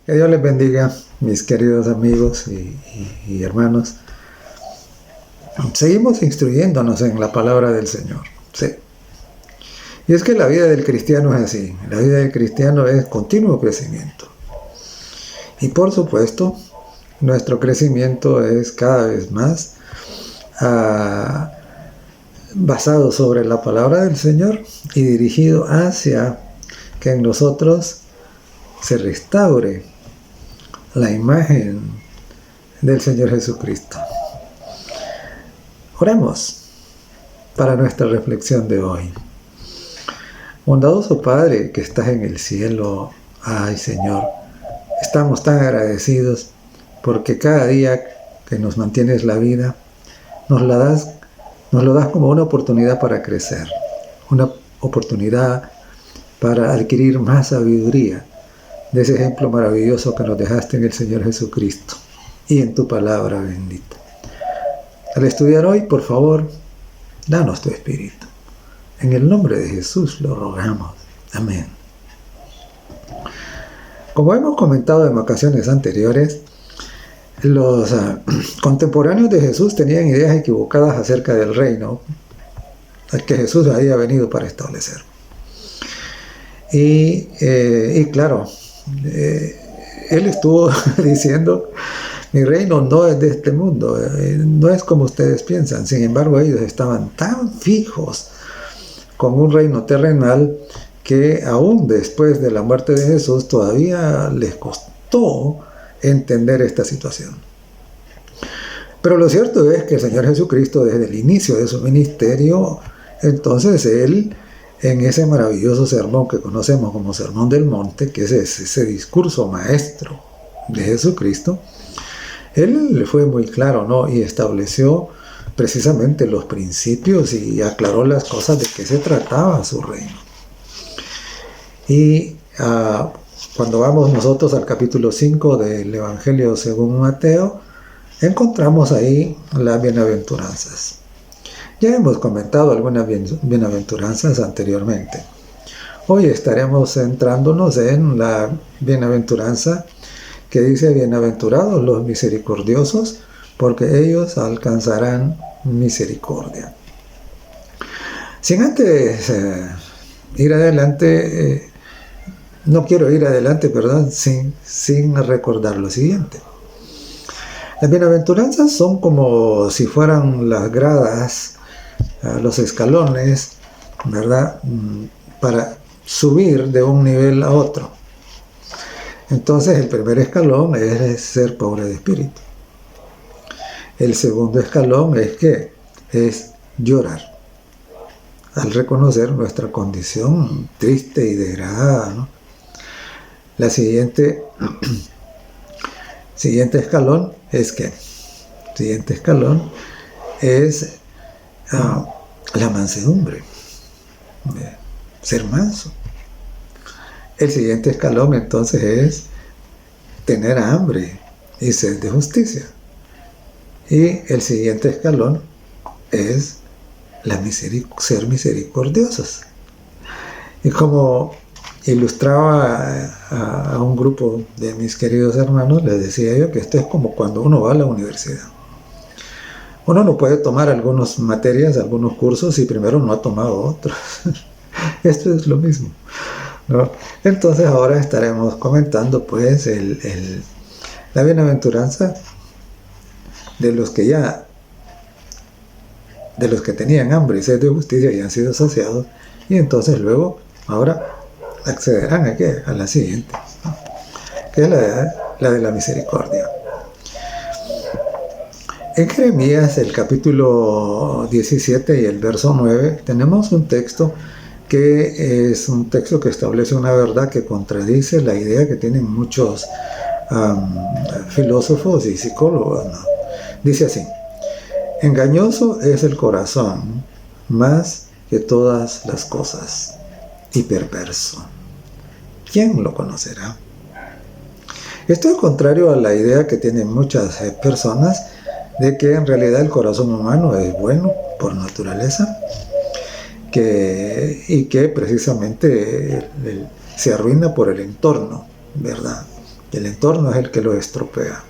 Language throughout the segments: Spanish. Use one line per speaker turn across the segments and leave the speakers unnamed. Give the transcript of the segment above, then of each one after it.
Que Dios les bendiga, mis queridos amigos y hermanos. Seguimos instruyéndonos en la palabra del Señor. Sí. Y es que la vida del cristiano es así. La vida del cristiano es continuo crecimiento. Y por supuesto, nuestro crecimiento es cada vez más basado sobre la palabra del Señor y dirigido hacia que en nosotros se restaure la imagen del Señor Jesucristo. Oremos para nuestra reflexión de hoy. Bondadoso Padre que estás en el cielo, ay Señor, estamos tan agradecidos porque cada día que nos mantienes la vida, nos lo das como una oportunidad para crecer, una oportunidad para adquirir más sabiduría de ese ejemplo maravilloso que nos dejaste en el Señor Jesucristo y en tu palabra bendita. Al estudiar hoy, por favor, danos tu Espíritu. En el nombre de Jesús lo rogamos. Amén. Como hemos comentado en ocasiones anteriores, los contemporáneos de Jesús tenían ideas equivocadas acerca del reino que Jesús había venido para establecer. Y claro, él estuvo diciendo: mi reino no es de este mundo, no es como ustedes piensan. Sin embargo, ellos estaban tan fijos con un reino terrenal que aún después de la muerte de Jesús todavía les costó entender esta situación. Pero lo cierto es que el Señor Jesucristo, desde el inicio de su ministerio, entonces Él, en ese maravilloso sermón que conocemos como Sermón del Monte, que es ese discurso maestro de Jesucristo, Él fue muy claro, ¿no? Y estableció precisamente los principios y aclaró las cosas de qué se trataba su reino. Y cuando vamos nosotros al capítulo 5 del Evangelio según Mateo, encontramos ahí las bienaventuranzas. Ya hemos comentado algunas bienaventuranzas anteriormente. Hoy estaremos centrándonos en la bienaventuranza que dice: bienaventurados los misericordiosos, porque ellos alcanzarán misericordia. Sin antes ir adelante, no quiero ir adelante, perdón, sin recordar lo siguiente. Las bienaventuranzas son como si fueran las gradas, los escalones, ¿verdad?, para subir de un nivel a otro. Entonces, el primer escalón es ser pobre de espíritu. El segundo escalón es llorar al reconocer nuestra condición triste y degradada, ¿no? La siguiente escalón es la mansedumbre, ser manso. El siguiente escalón entonces es tener hambre y sed de justicia. Y el siguiente escalón es ser misericordiosos. Y como ilustraba a un grupo de mis queridos hermanos, les decía yo que esto es como cuando uno va a la universidad. Uno no puede tomar algunas materias, algunos cursos, si primero no ha tomado otros. Esto es lo mismo, ¿no? Entonces ahora estaremos comentando pues la bienaventuranza de los que tenían hambre y sed de justicia y han sido saciados, y entonces luego ahora accederán a la siguiente, ¿no?, que es la de la misericordia. En Jeremías, el capítulo 17 y el verso 9, tenemos un texto que es un texto que establece una verdad que contradice la idea que tienen muchos filósofos y psicólogos, ¿no? Dice así: engañoso es el corazón más que todas las cosas, y perverso. ¿Quién lo conocerá? Esto es contrario a la idea que tienen muchas personas de que en realidad el corazón humano es bueno por naturaleza, y que precisamente se arruina por el entorno, ¿verdad? El entorno es el que lo estropea.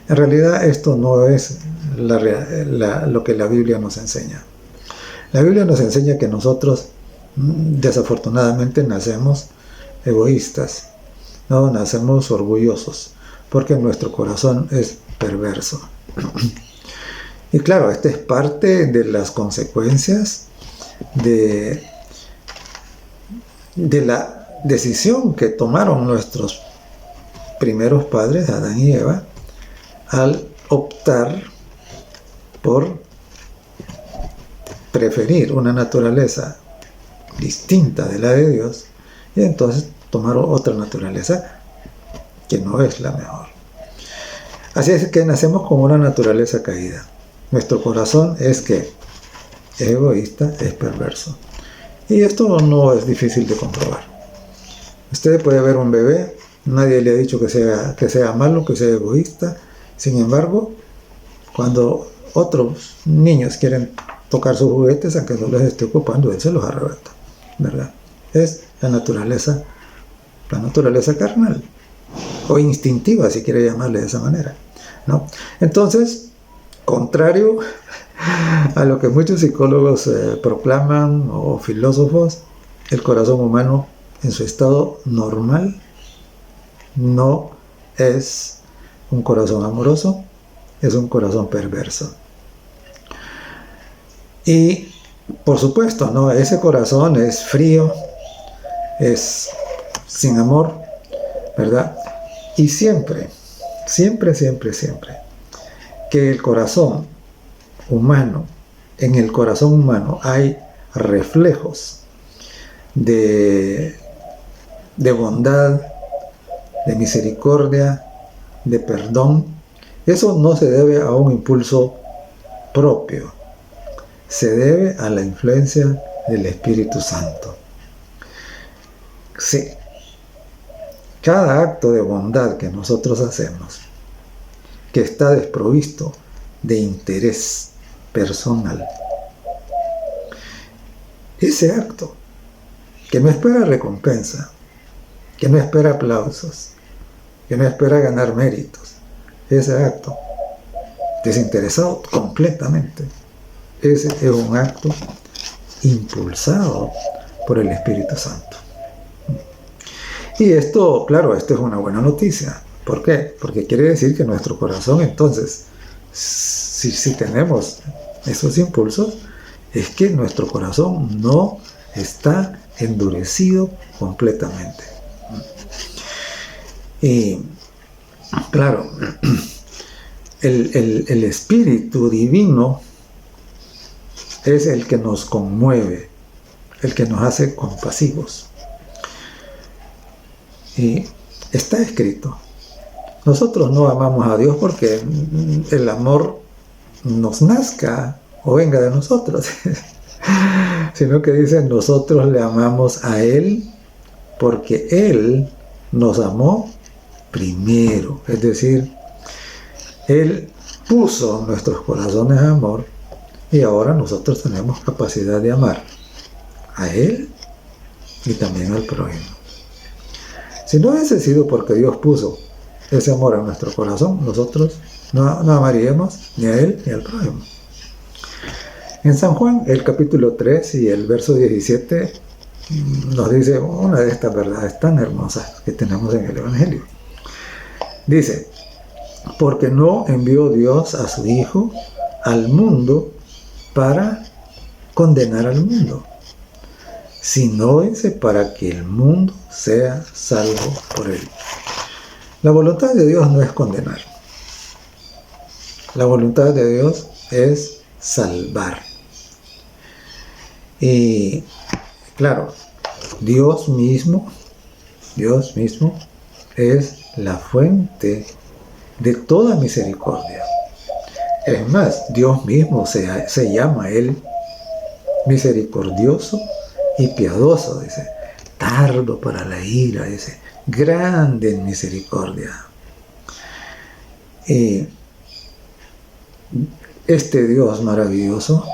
En realidad esto no es lo que la Biblia nos enseña. La Biblia nos enseña que nosotros desafortunadamente nacemos egoístas, no nacemos orgullosos, porque nuestro corazón es perverso. Y claro, esta es parte de las consecuencias de la decisión que tomaron nuestros primeros padres, Adán y Eva, al optar por preferir una naturaleza distinta de la de Dios y entonces tomaron otra naturaleza que no es la mejor. Así es que nacemos con una naturaleza caída. Nuestro corazón es egoísta, es perverso. Y esto no es difícil de comprobar. Usted puede ver un bebé, nadie le ha dicho que sea malo, que sea egoísta. Sin embargo, cuando otros niños quieren tocar sus juguetes, aunque no los esté ocupando, él se los arrebata, ¿verdad? Es la naturaleza carnal, o instintiva, si quiere llamarle de esa manera, ¿no? Entonces, contrario a lo que muchos psicólogos proclaman o filósofos, el corazón humano en su estado normal no es un corazón amoroso, es un corazón perverso. Y por supuesto, ¿no? Ese corazón es frío, es sin amor, ¿verdad? Y siempre que el corazón humano, en el corazón humano hay reflejos de bondad, de misericordia, de perdón. Eso no se debe a un impulso propio, se debe a la influencia del Espíritu Santo. Sí, cada acto de bondad que nosotros hacemos, que está desprovisto de interés personal, ese acto que no espera recompensa, que no espera aplausos, que no espera ganar méritos, ese acto desinteresado completamente, ese es un acto impulsado por el Espíritu Santo. Y esto, claro, esto es una buena noticia. ¿Por qué? Porque quiere decir que nuestro corazón, entonces, si tenemos esos impulsos, es que nuestro corazón no está endurecido completamente. Y claro, el Espíritu Divino es el que nos conmueve, el que nos hace compasivos. Y está escrito. Nosotros no amamos a Dios porque el amor nos nazca o venga de nosotros, sino que dice, nosotros le amamos a Él porque Él nos amó primero. Es decir, Él puso en nuestros corazones amor y ahora nosotros tenemos capacidad de amar a Él y también al prójimo. Si no hubiese sido porque Dios puso ese amor en nuestro corazón, nosotros no amaríamos ni a Él ni al prójimo. En San Juan, el capítulo 3 y el verso 17, nos dice una de estas verdades tan hermosas que tenemos en el Evangelio. Dice, porque no envió Dios a su Hijo al mundo para condenar al mundo, sino para que el mundo sea salvo por él. La voluntad de Dios no es condenar. La voluntad de Dios es salvar. Y claro, Dios mismo es la fuente de toda misericordia. Es más, Dios mismo se llama a Él misericordioso y piadoso, dice, tardo para la ira, dice, grande en misericordia. Y este Dios maravilloso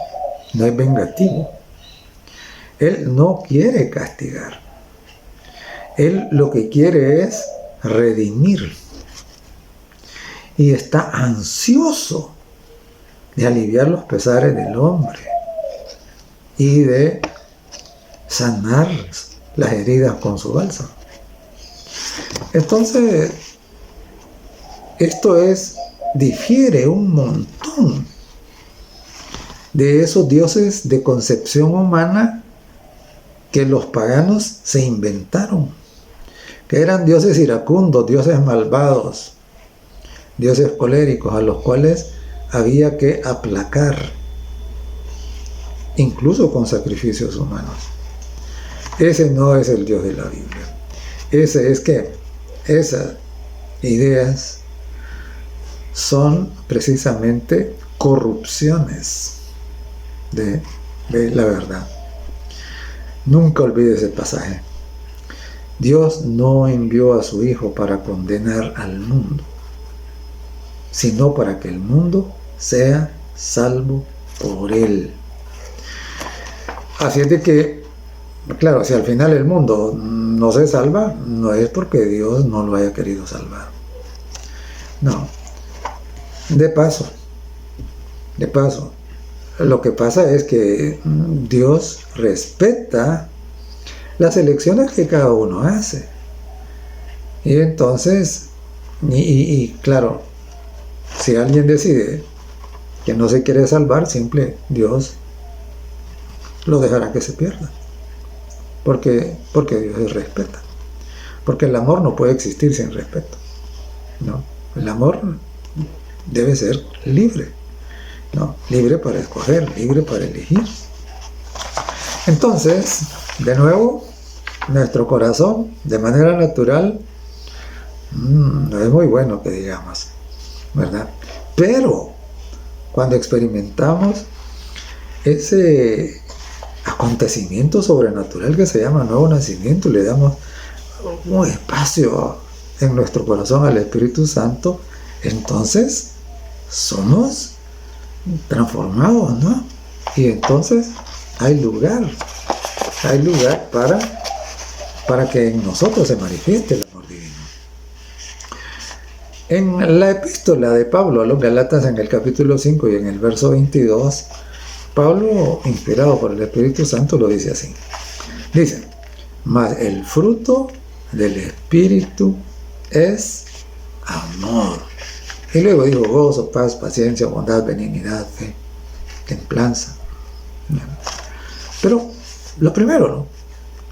no es vengativo. Él no quiere castigar. Él lo que quiere es redimir y está ansioso de aliviar los pesares del hombre y de sanar las heridas con su bálsamo. Entonces, esto difiere un montón de esos dioses de concepción humana que los paganos se inventaron, que eran dioses iracundos, dioses malvados, dioses coléricos a los cuales había que aplacar, incluso con sacrificios humanos. Ese no es el Dios de la Biblia. Esas ideas son precisamente corrupciones de la verdad. Nunca olvides el pasaje. Dios no envió a su Hijo para condenar al mundo, sino para que el mundo sea salvo por él. Así es de que, claro, si al final el mundo no se salva, no es porque Dios no lo haya querido salvar. No. De paso, lo que pasa es que Dios respeta las elecciones que cada uno hace. Y entonces, claro, si alguien decide que no se quiere salvar, Dios lo dejará que se pierda. Porque Dios respeta. Porque el amor no puede existir sin respeto, ¿no? El amor debe ser libre, ¿no? Libre para escoger, libre para elegir. Entonces, de nuevo, nuestro corazón, de manera natural, no es muy bueno que digamos, ¿verdad? Pero cuando experimentamos ese acontecimiento sobrenatural que se llama nuevo nacimiento, le damos un espacio en nuestro corazón al Espíritu Santo, entonces somos transformados, ¿no? Y entonces hay lugar para que en nosotros se manifieste el amor divino. En la epístola de Pablo a los Gálatas, en el capítulo 5 y en el verso 22, Pablo, inspirado por el Espíritu Santo, lo dice así. Dice: mas el fruto del Espíritu es amor. Y luego dijo: gozo, paz, paciencia, bondad, benignidad, fe, templanza. Pero lo primero, ¿no?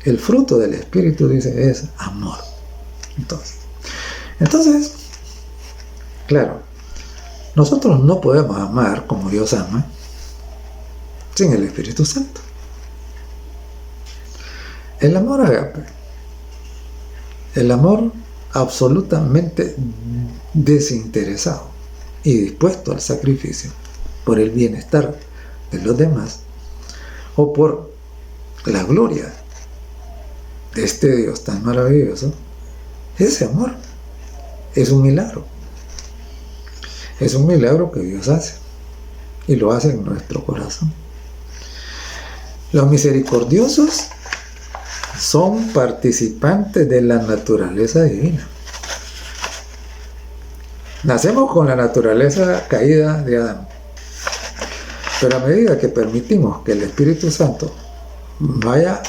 El fruto del Espíritu, dice, es amor. Entonces, claro, nosotros no podemos amar como Dios ama sin el Espíritu Santo. El amor ágape, el amor absolutamente desinteresado y dispuesto al sacrificio por el bienestar de los demás o por la gloria de este Dios tan maravilloso, ese amor es un milagro. Es un milagro que Dios hace y lo hace en nuestro corazón. Los misericordiosos son participantes de la naturaleza divina. Nacemos con la naturaleza caída de Adán, pero a medida que permitimos que el Espíritu Santo vaya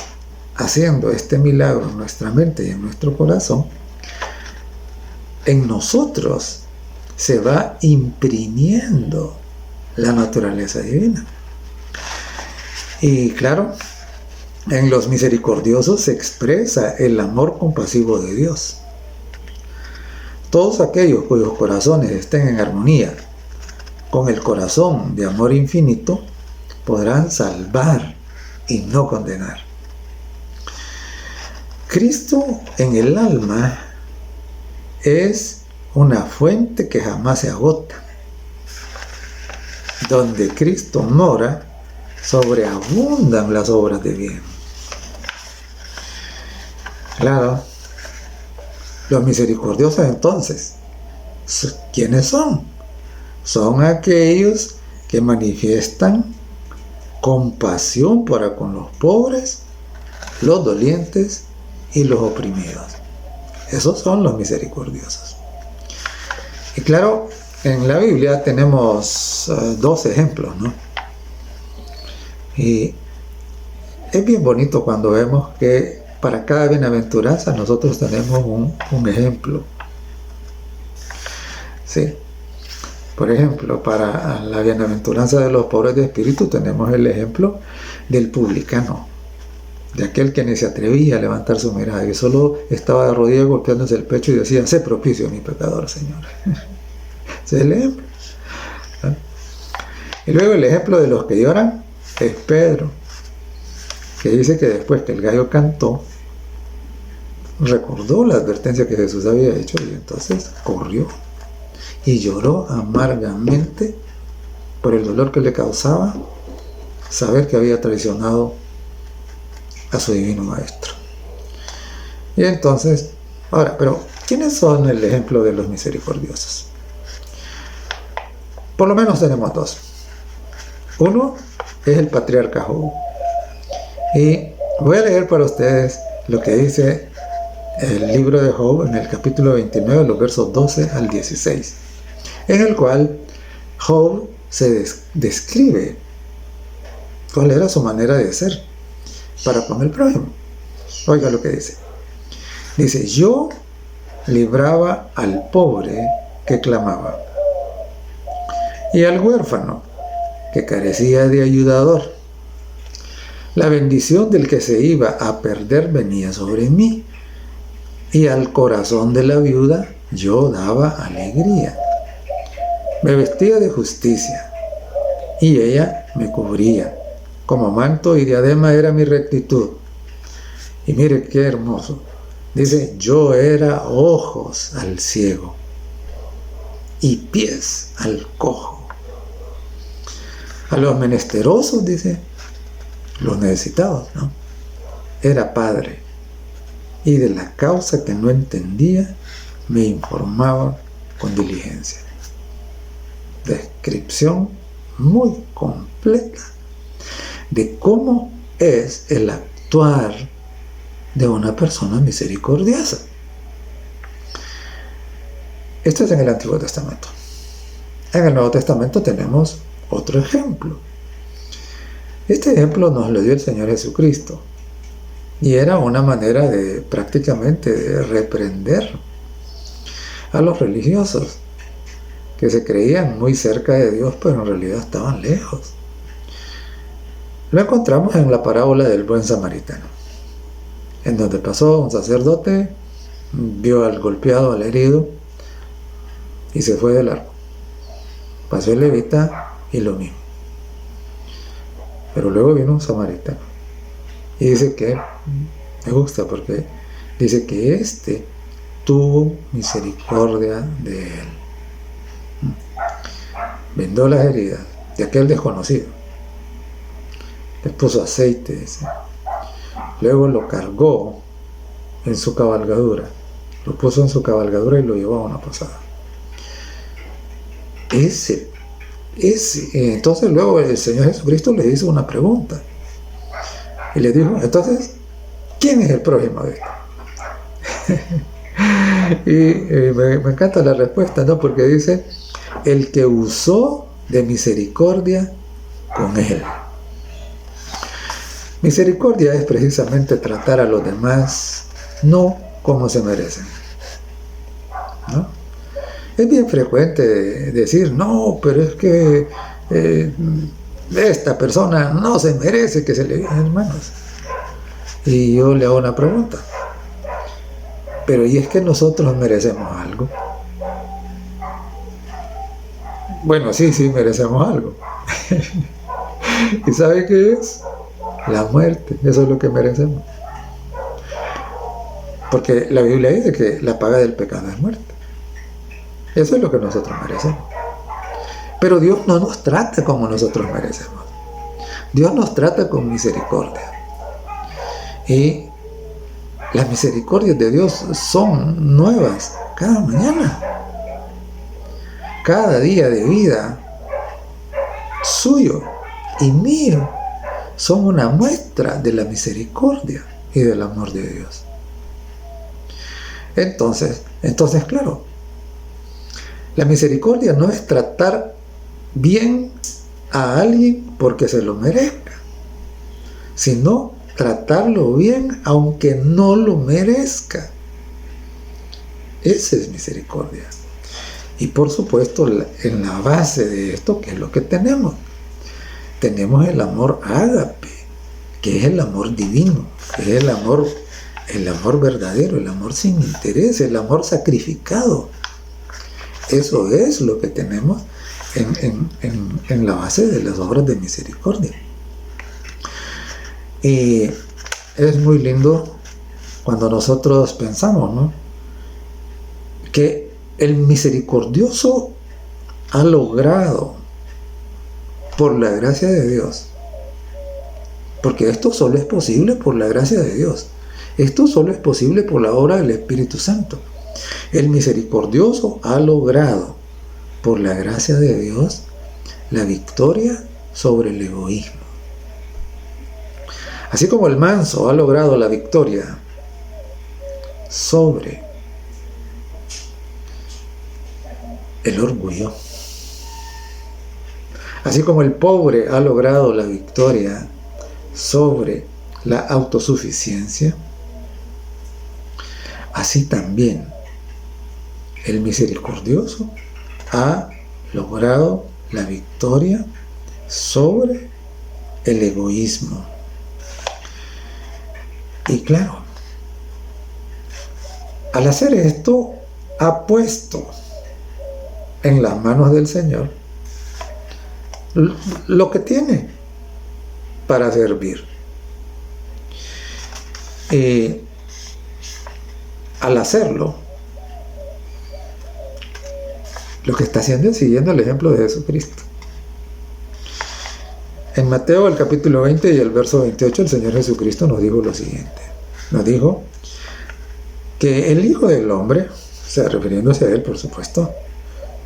haciendo este milagro en nuestra mente y en nuestro corazón, en nosotros se va imprimiendo la naturaleza divina. Y claro, en los misericordiosos se expresa el amor compasivo de Dios. Todos aquellos cuyos corazones estén en armonía con el corazón de amor infinito podrán salvar y no condenar. Cristo en el alma es una fuente que jamás se agota. Donde Cristo mora, sobreabundan las obras de bien. Claro, los misericordiosos entonces, ¿quiénes son? Son aquellos que manifiestan compasión para con los pobres, los dolientes y los oprimidos. Esos son los misericordiosos. Y claro, en la Biblia tenemos dos ejemplos, ¿no? Y es bien bonito cuando vemos que para cada bienaventuranza nosotros tenemos un ejemplo. ¿Sí? Por ejemplo, para la bienaventuranza de los pobres de espíritu tenemos el ejemplo del publicano, de aquel que ni se atrevía a levantar su mirada y solo estaba de rodillas golpeándose el pecho y decía: sé propicio a mi pecador, Señor. Ese es el ejemplo. ¿Ah? Y luego el ejemplo de los que lloran es Pedro, que dice que después que el gallo cantó, recordó la advertencia que Jesús había hecho y entonces corrió y lloró amargamente por el dolor que le causaba saber que había traicionado a su divino maestro. Y entonces, ahora, pero ¿quiénes son el ejemplo de los misericordiosos? Por lo menos tenemos dos. Uno es el patriarca Job. Y voy a leer para ustedes lo que dice el libro de Job en el capítulo 29, los versos 12 al 16, en el cual Job se describe cuál era su manera de ser para con el prójimo. Oiga lo que dice. Dice: yo libraba al pobre que clamaba, y al huérfano que carecía de ayudador. La bendición del que se iba a perder venía sobre mí, y al corazón de la viuda yo daba alegría. Me vestía de justicia, y ella me cubría. Como manto y diadema era mi rectitud. Y mire qué hermoso. Dice: yo era ojos al ciego y pies al cojo. A los menesterosos, dice, los necesitados, ¿no? Era padre, y de la causa que no entendía me informaba con diligencia. Descripción muy completa de cómo es el actuar de una persona misericordiosa. Esto es en el Antiguo Testamento. En el Nuevo Testamento tenemos otro ejemplo. Este ejemplo nos lo dio el Señor Jesucristo, y era una manera de prácticamente de reprender a los religiosos que se creían muy cerca de Dios, pero en realidad estaban lejos. Lo encontramos en la parábola del buen samaritano, en donde pasó un sacerdote, vio al golpeado, al herido, y se fue de largo. Pasó el levita y lo mismo. Pero luego vino un samaritano, y dice que, me gusta porque dice que éste tuvo misericordia de él. Vendó las heridas de aquel desconocido, le puso aceite, dice. Luego lo cargó en su cabalgadura, lo puso en su cabalgadura y lo llevó a una posada. Entonces luego el Señor Jesucristo le hizo una pregunta y le dijo: entonces, ¿quién es el prójimo de esto? Y me encanta la respuesta, ¿no? Porque dice: el que usó de misericordia con él. Misericordia es precisamente tratar a los demás no como se merecen, ¿no? Es bien frecuente decir: no, pero es que esta persona no se merece que se le digan, hermanos. Y yo le hago una pregunta: pero ¿y es que nosotros merecemos algo? Bueno, sí, merecemos algo. ¿Y sabe qué es? La muerte. Eso es lo que merecemos. Porque la Biblia dice que la paga del pecado es muerte. Eso es lo que nosotros merecemos. Pero Dios no nos trata como nosotros merecemos. Dios nos trata con misericordia. Y las misericordias de Dios son nuevas cada mañana. Cada día de vida suyo y mío son una muestra de la misericordia y del amor de Dios. Entonces, claro, la misericordia no es tratar bien a alguien porque se lo merezca, sino tratarlo bien aunque no lo merezca. Esa es misericordia. Y por supuesto, en la base de esto, ¿qué es lo que tenemos? Tenemos el amor ágape, que es el amor divino, que es el amor verdadero, el amor sin interés, el amor sacrificado. Eso es lo que tenemos en la base de las obras de misericordia. Y es muy lindo cuando nosotros pensamos, ¿no?, que el misericordioso ha logrado, por la gracia de Dios, porque esto solo es posible por la gracia de Dios, esto solo es posible por la obra del Espíritu Santo. El misericordioso ha logrado, por la gracia de Dios, la victoria sobre el egoísmo. Así como el manso ha logrado la victoria sobre el orgullo, así como el pobre ha logrado la victoria sobre la autosuficiencia, así también el misericordioso ha logrado la victoria sobre el egoísmo. Y claro, al hacer esto, ha puesto en las manos del Señor lo que tiene para servir. Al hacerlo, lo que está haciendo es siguiendo el ejemplo de Jesucristo. En Mateo, el capítulo 20 y el verso 28, el Señor Jesucristo nos dijo lo siguiente. Nos dijo que el Hijo del Hombre, o sea, refiriéndose a Él, por supuesto,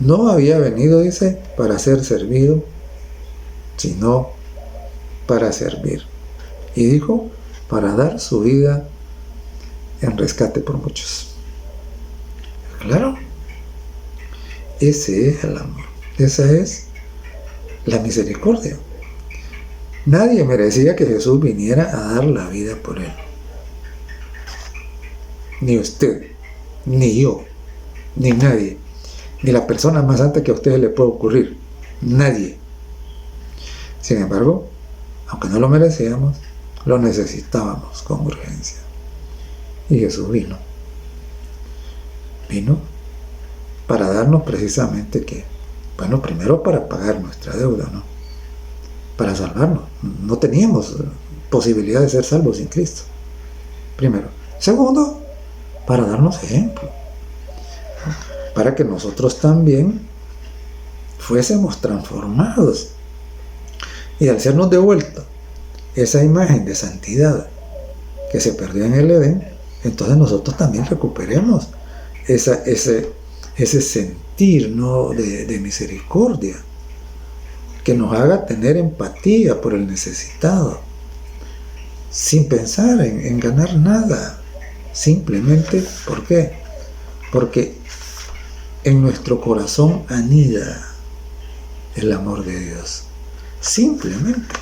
no había venido, dice, para ser servido, sino para servir. Y dijo, para dar su vida en rescate por muchos. Claro, ese es el amor, esa es la misericordia. Nadie merecía que Jesús viniera a dar la vida por él. Ni usted, ni yo, ni nadie, ni la persona más santa que a ustedes le pueda ocurrir. Nadie. Sin embargo, aunque no lo merecíamos, lo necesitábamos con urgencia. Y Jesús vino. Vino para darnos precisamente que, bueno, primero para pagar nuestra deuda, ¿no?, para salvarnos. No teníamos posibilidad de ser salvos sin Cristo. Primero. Segundo, para darnos ejemplo, para que nosotros también fuésemos transformados y al sernos devuelta esa imagen de santidad que se perdió en el Edén, entonces nosotros también recuperemos ese sentir, ¿no?, de misericordia, que nos haga tener empatía por el necesitado, sin pensar en ganar nada, simplemente, ¿por qué? Porque en nuestro corazón anida el amor de Dios, simplemente.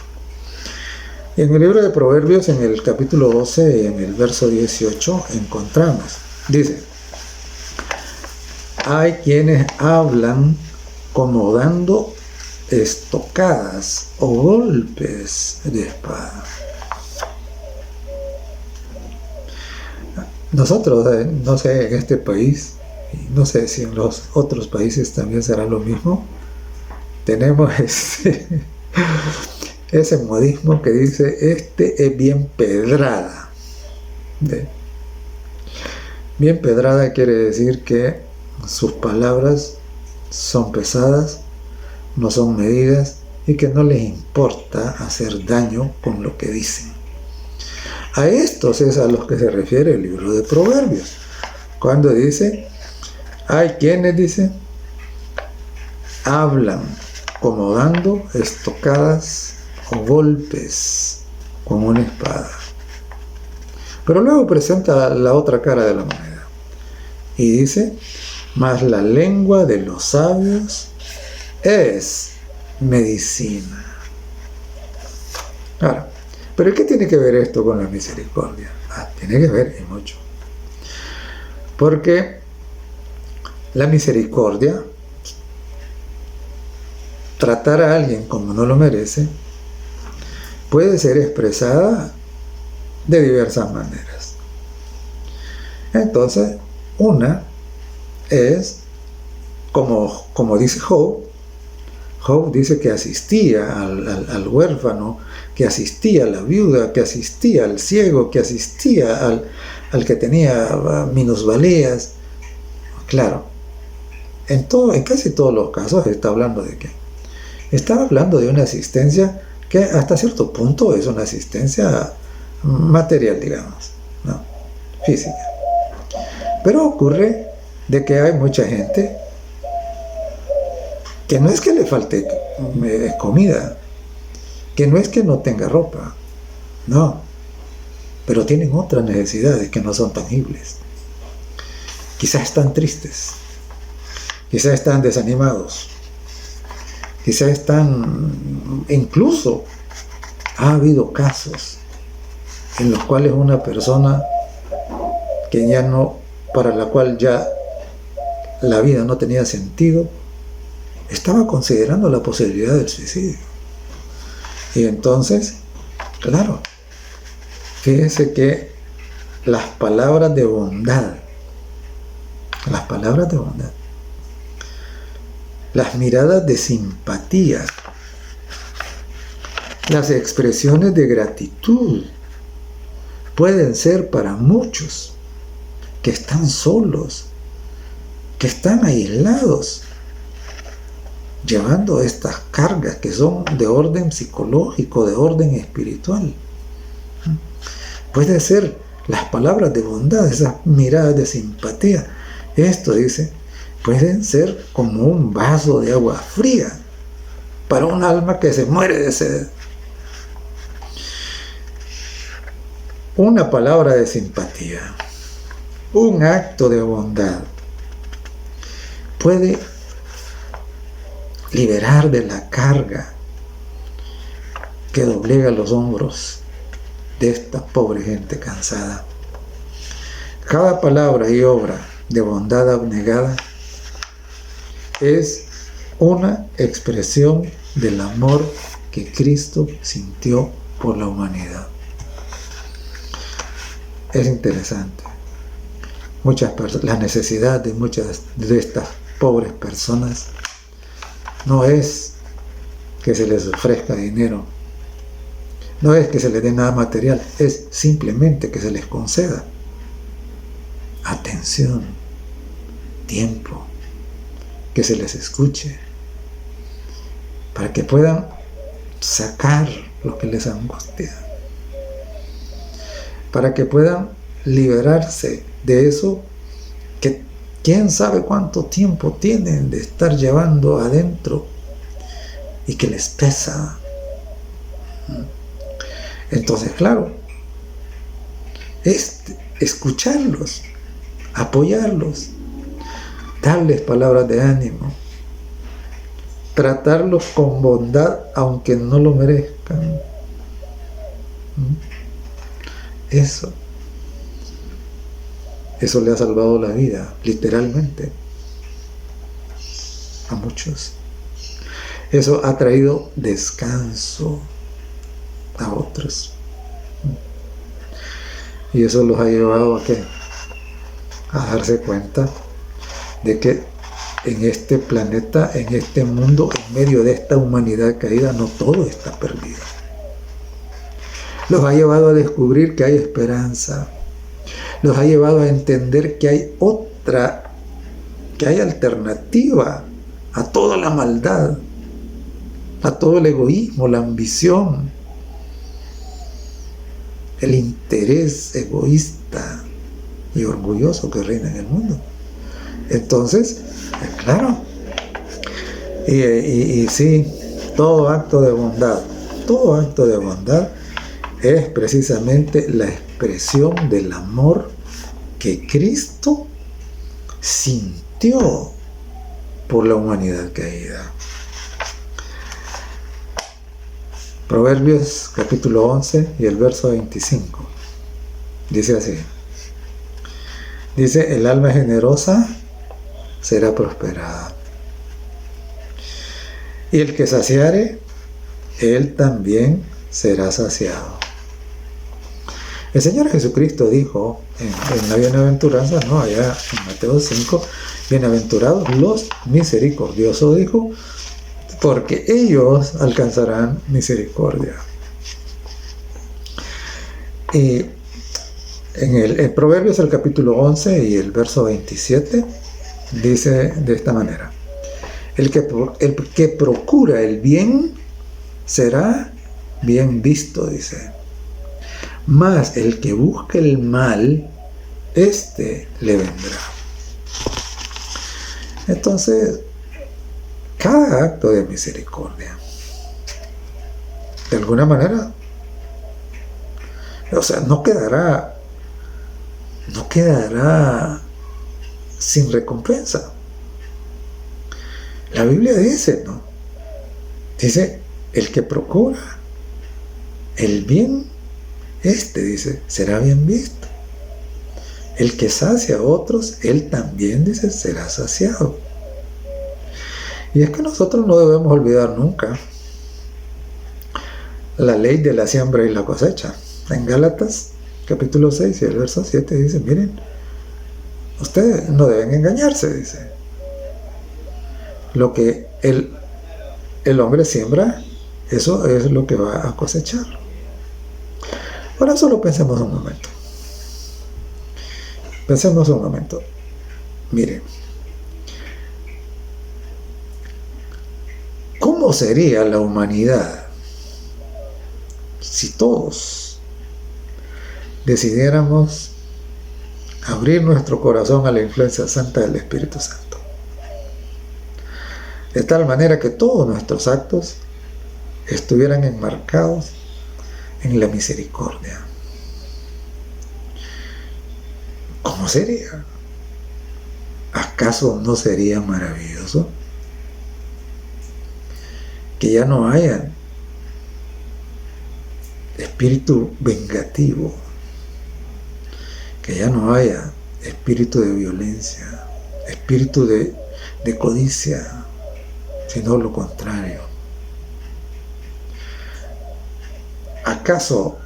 Y en el libro de Proverbios, en el capítulo 12 y en el verso 18, encontramos, dice: hay quienes hablan como dando estocadas o golpes de espada. Nosotros, no sé, en este país, y no sé si en los otros países también será lo mismo, tenemos ese modismo que dice: este es bien pedrada. Bien pedrada quiere decir que sus palabras son pesadas, no son medidas y que no les importa hacer daño con lo que dicen. A estos es a los que se refiere el libro de Proverbios, cuando dice: hay quienes, dice, hablan como dando estocadas o golpes con una espada. Pero luego presenta la otra cara de la moneda. Y dice, mas la lengua de los sabios es medicina. Ahora, ¿pero qué tiene que ver esto con la misericordia? Tiene que ver y mucho. Porque la misericordia, tratar a alguien como no lo merece, puede ser expresada de diversas maneras. Entonces, una es, como dice Job dice que asistía al huérfano, que asistía a la viuda, que asistía al ciego, que asistía al que tenía minusvalías. Claro, en casi todos los casos está hablando de qué. Está hablando de una asistencia que hasta cierto punto es una asistencia material, digamos, ¿no? Física. Pero ocurre de que hay mucha gente que no es que le falte comida, que no es que no tenga ropa, no, pero tienen otras necesidades que no son tangibles. Quizás están tristes, quizás están desanimados, quizás están, incluso ha habido casos en los cuales una persona que ya no, para la cual ya la vida no tenía sentido, estaba considerando la posibilidad del suicidio. Y entonces, claro, fíjense que las palabras de bondad, las miradas de simpatía, las expresiones de gratitud pueden ser para muchos que están solos, que están aislados, llevando estas cargas que son de orden psicológico, de orden espiritual. Puede ser las palabras de bondad, esas miradas de simpatía. Esto dice, pueden ser como un vaso de agua fría para un alma que se muere de sed. Una palabra de simpatía, un acto de bondad puede liberar de la carga que doblega los hombros de esta pobre gente cansada. Cada palabra y obra de bondad abnegada es una expresión del amor que Cristo sintió por la humanidad. Es interesante. La necesidad de muchas de estas pobres personas no es que se les ofrezca dinero, no es que se les dé nada material, es simplemente que se les conceda atención, tiempo, que se les escuche, para que puedan sacar lo que les angustia, para que puedan liberarse de eso que quién sabe cuánto tiempo tienen de estar llevando adentro y que les pesa. Entonces, claro, es escucharlos, apoyarlos, darles palabras de ánimo, tratarlos con bondad aunque no lo merezcan. Eso le ha salvado la vida, literalmente, a muchos. Eso ha traído descanso a otros. Y eso los ha llevado a darse cuenta de que en este planeta, en este mundo, en medio de esta humanidad caída, no todo está perdido. Los ha llevado a descubrir que hay esperanza. Los ha llevado a entender que hay que hay alternativa a toda la maldad, a todo el egoísmo, la ambición, el interés egoísta y orgulloso que reina en el mundo. Entonces, claro, y sí, todo acto de bondad es precisamente la expresión del amor que Cristo sintió por la humanidad caída. Proverbios capítulo 11 y el verso 25. Dice así. Dice, el alma generosa será prosperada. Y el que saciare, él también será saciado. El Señor Jesucristo dijo en la bienaventuranza, ¿no? Allá en Mateo 5, bienaventurados los misericordiosos, dijo, porque ellos alcanzarán misericordia. Y en Proverbios el capítulo 11 y el verso 27 dice de esta manera: el que procura el bien será bien visto, dice. Mas el que busca el mal, éste le vendrá. Entonces, cada acto de misericordia, de alguna manera, o sea, no quedará sin recompensa. La Biblia dice, ¿no? Dice, el que procura el bien, dice, será bien visto. El que sacia a otros, él también, dice, será saciado. Y es que nosotros no debemos olvidar nunca la ley de la siembra y la cosecha. En Gálatas capítulo 6 y el verso 7 dice, miren, ustedes no deben engañarse, dice. Lo que el hombre siembra, eso es lo que va a cosechar. Ahora solo pensemos un momento. Pensemos un momento. Miren, ¿cómo sería la humanidad si todos decidiéramos abrir nuestro corazón a la influencia santa del Espíritu Santo? De tal manera que todos nuestros actos estuvieran enmarcados en la misericordia. ¿Cómo sería? ¿Acaso no sería maravilloso que ya no haya espíritu vengativo, que ya no haya espíritu de violencia, espíritu de codicia, sino lo contrario? ¿Acaso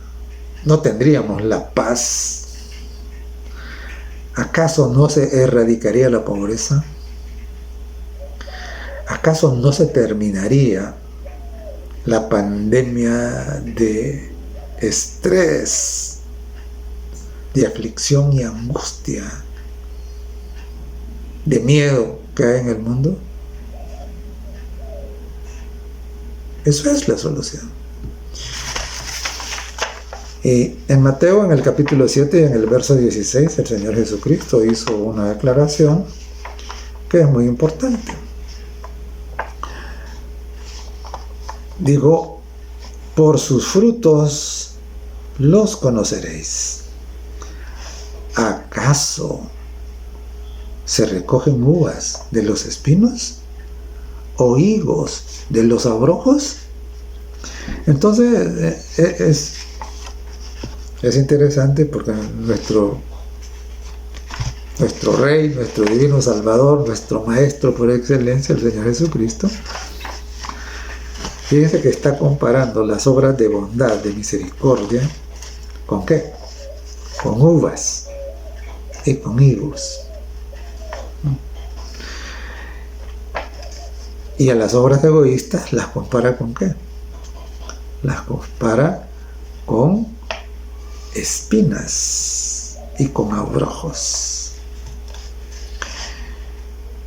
no tendríamos la paz? ¿Acaso no se erradicaría la pobreza? ¿Acaso no se terminaría la pandemia de estrés, de aflicción y angustia, de miedo que hay en el mundo? Eso es la solución. Y en Mateo, en el capítulo 7 y en el verso 16, el Señor Jesucristo hizo una declaración que es muy importante. Dijo, por sus frutos los conoceréis. ¿Acaso se recogen uvas de los espinos o higos de los abrojos? Entonces es interesante porque nuestro Rey, nuestro divino Salvador, nuestro Maestro por excelencia, el Señor Jesucristo, fíjense que está comparando las obras de bondad, de misericordia, ¿con qué? Con uvas y con higos. Y a las obras egoístas las compara ¿con qué? Las compara con espinas y con abrojos.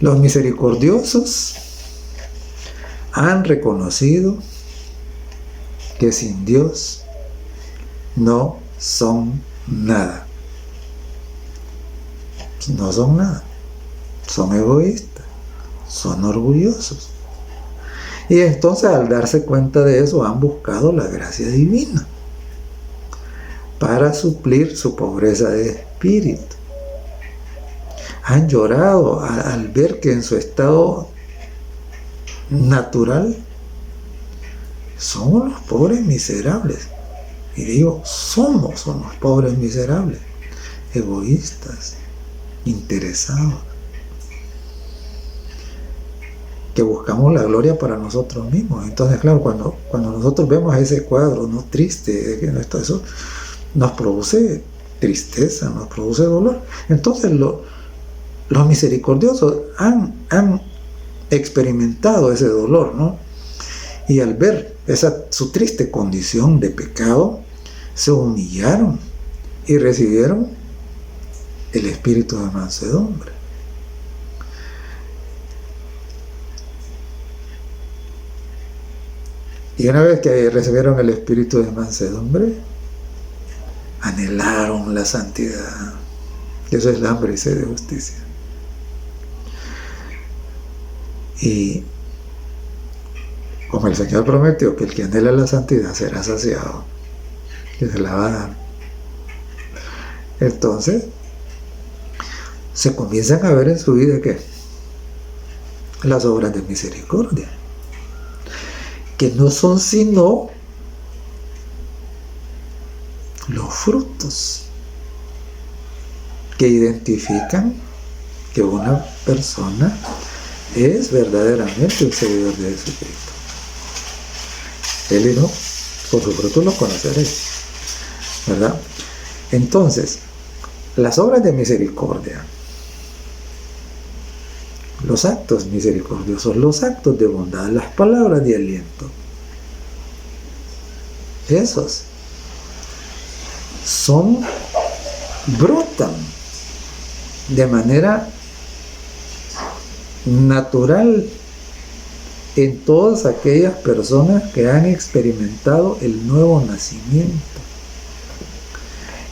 Los misericordiosos han reconocido que sin Dios no son nada. No son nada. Son egoístas, son orgullosos. Y entonces, al darse cuenta de eso, han buscado la gracia divina para suplir su pobreza de espíritu. han llorado al ver que en su estado natural somos los pobres miserables. Y digo, somos unos pobres miserables, egoístas, interesados, que buscamos la gloria para nosotros mismos. Entonces, claro, cuando nosotros vemos ese cuadro no triste, de que eso nos produce tristeza, nos produce dolor. Entonces los misericordiosos han experimentado ese dolor, ¿no? Y al ver su triste condición de pecado, se humillaron y recibieron el espíritu de mansedumbre. Y una vez que recibieron el espíritu de mansedumbre, anhelaron la santidad. Eso es el hambre y sed de justicia. Y como el Señor prometió que el que anhela la santidad será saciado, que se la va a dar, entonces se comienzan a ver en su vida que las obras de misericordia, que no son sino los frutos que identifican que una persona es verdaderamente un seguidor de Jesucristo. Él dijo, por su fruto los conoceréis, ¿verdad? Entonces, las obras de misericordia, los actos misericordiosos, los actos de bondad, las palabras de aliento, esos brotan de manera natural en todas aquellas personas que han experimentado el nuevo nacimiento,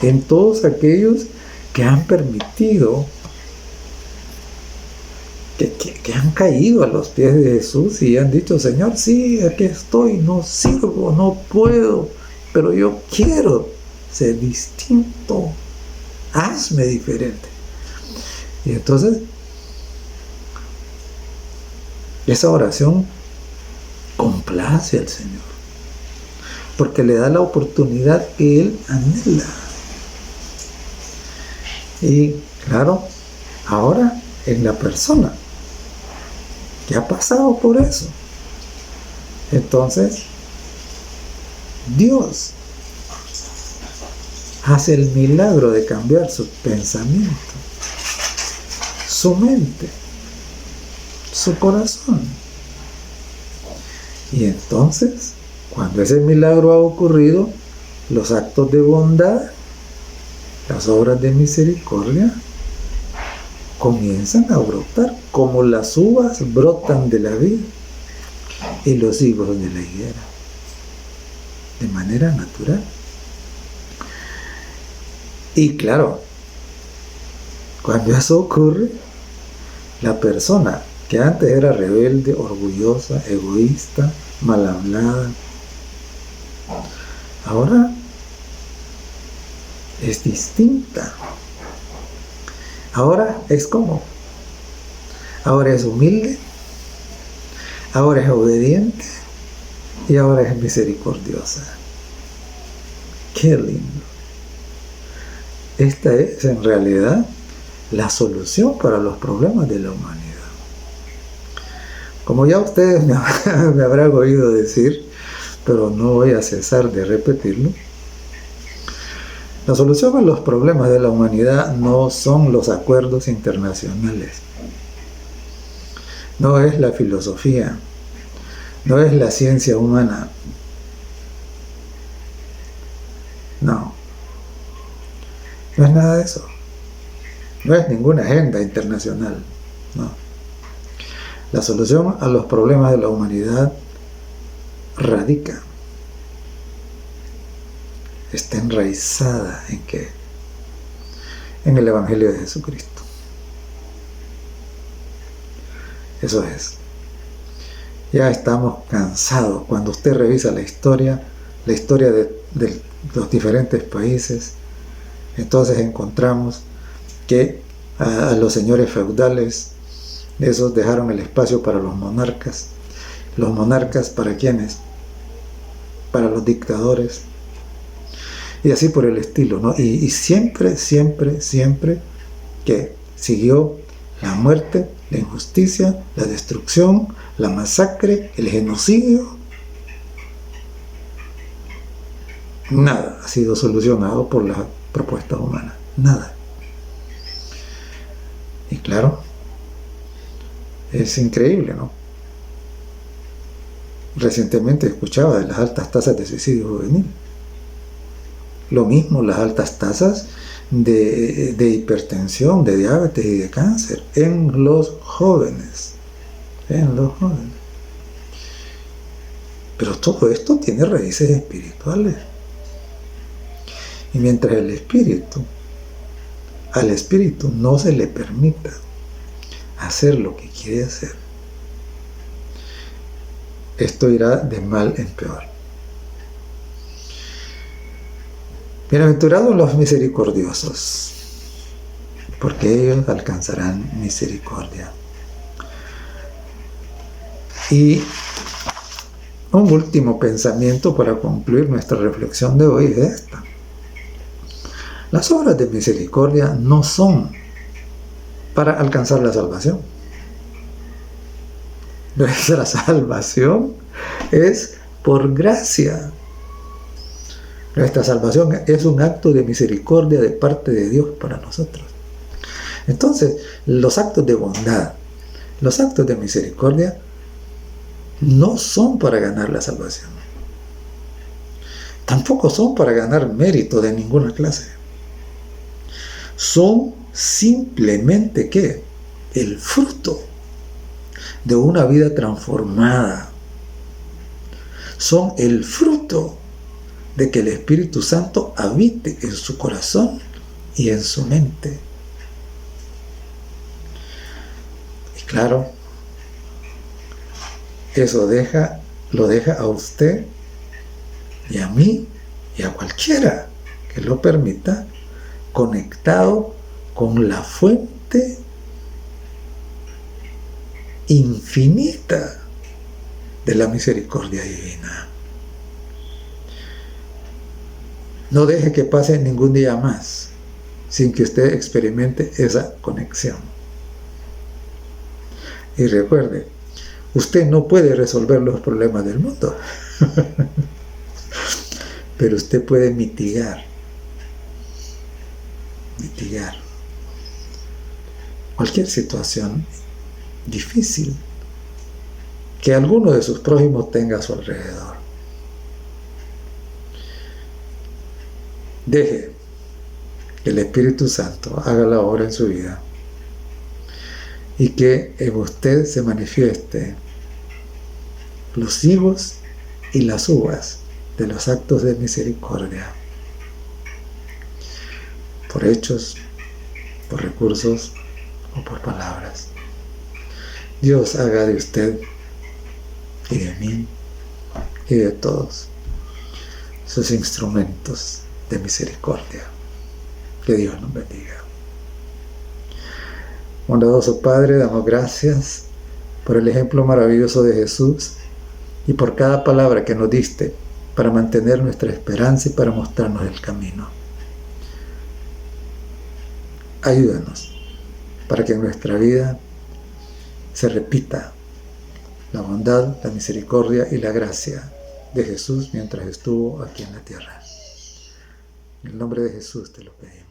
en todos aquellos que han permitido, que han caído a los pies de Jesús y han dicho, Señor, sí, aquí estoy, no sirvo, no puedo, pero yo quiero ser distinto, hazme diferente. Y entonces esa oración complace al Señor, porque le da la oportunidad que Él anhela. Y claro, ahora en la persona que ha pasado por eso, entonces Dios hace el milagro de cambiar su pensamiento, su mente, su corazón. Y entonces, cuando ese milagro ha ocurrido, los actos de bondad, las obras de misericordia, comienzan a brotar como las uvas brotan de la vid y los higos de la higuera, de manera natural. Y claro, cuando eso ocurre, la persona que antes era rebelde, orgullosa, egoísta, mal hablada, ahora es distinta. Ahora es como, ahora es humilde, ahora es obediente y ahora es misericordiosa. ¡Qué lindo! Esta es en realidad la solución para los problemas de la humanidad. Como ya ustedes me habrán oído decir, pero no voy a cesar de repetirlo, la solución a los problemas de la humanidad no son los acuerdos internacionales, no es la filosofía, no es la ciencia humana, no es nada de eso, no es ninguna agenda internacional, no. La solución a los problemas de la humanidad radica, está enraizada ¿en qué? En el Evangelio de Jesucristo. Eso es. Ya estamos cansados. Cuando usted revisa la historia de los diferentes países, entonces encontramos que a los señores feudales. Esos dejaron el espacio para los monarcas. Los monarcas, ¿para quiénes? Para los dictadores. Y así por el estilo, ¿no? Y siempre, siempre, siempre que siguió la muerte, la injusticia, la destrucción, la masacre, el genocidio. Nada ha sido solucionado por las propuestas humanas. Nada. Y claro, es increíble, ¿no? Recientemente escuchaba de las altas tasas de suicidio juvenil. Lo mismo las altas tasas de hipertensión, de diabetes y de cáncer en los jóvenes. En los jóvenes. Pero todo esto tiene raíces espirituales. Y mientras al espíritu no se le permita hacer lo que quiere hacer, esto irá de mal en peor. Bienaventurados los misericordiosos, porque ellos alcanzarán misericordia. Y un último pensamiento para concluir nuestra reflexión de hoy es esta. Las obras de misericordia no son para alcanzar la salvación. Nuestra salvación es por gracia. Nuestra salvación es un acto de misericordia de parte de Dios para nosotros. Entonces, los actos de bondad, los actos de misericordia, no son para ganar la salvación. Tampoco son para ganar mérito de ninguna clase. Son simplemente, ¿qué? El fruto de una vida transformada. Son el fruto de que el Espíritu Santo habite en su corazón y en su mente. Y claro, eso lo deja a usted y a mí y a cualquiera que lo permita conectado con la fuente infinita de la misericordia divina. No deje que pase ningún día más sin que usted experimente esa conexión. Y recuerde, usted no puede resolver los problemas del mundo, pero usted puede mitigar cualquier situación difícil que alguno de sus prójimos tenga a su alrededor. Deje que el Espíritu Santo haga la obra en su vida y que en usted se manifieste los higos y las uvas de los actos de misericordia, por hechos, por recursos o por palabras. Dios haga de usted y de mí y de todos sus instrumentos de misericordia. Que Dios nos bendiga. Bondadoso Padre, damos gracias por el ejemplo maravilloso de Jesús y por cada palabra que nos diste para mantener nuestra esperanza y para mostrarnos el camino. Ayúdanos para que en nuestra vida se repita la bondad, la misericordia y la gracia de Jesús mientras estuvo aquí en la tierra. En el nombre de Jesús te lo pedimos.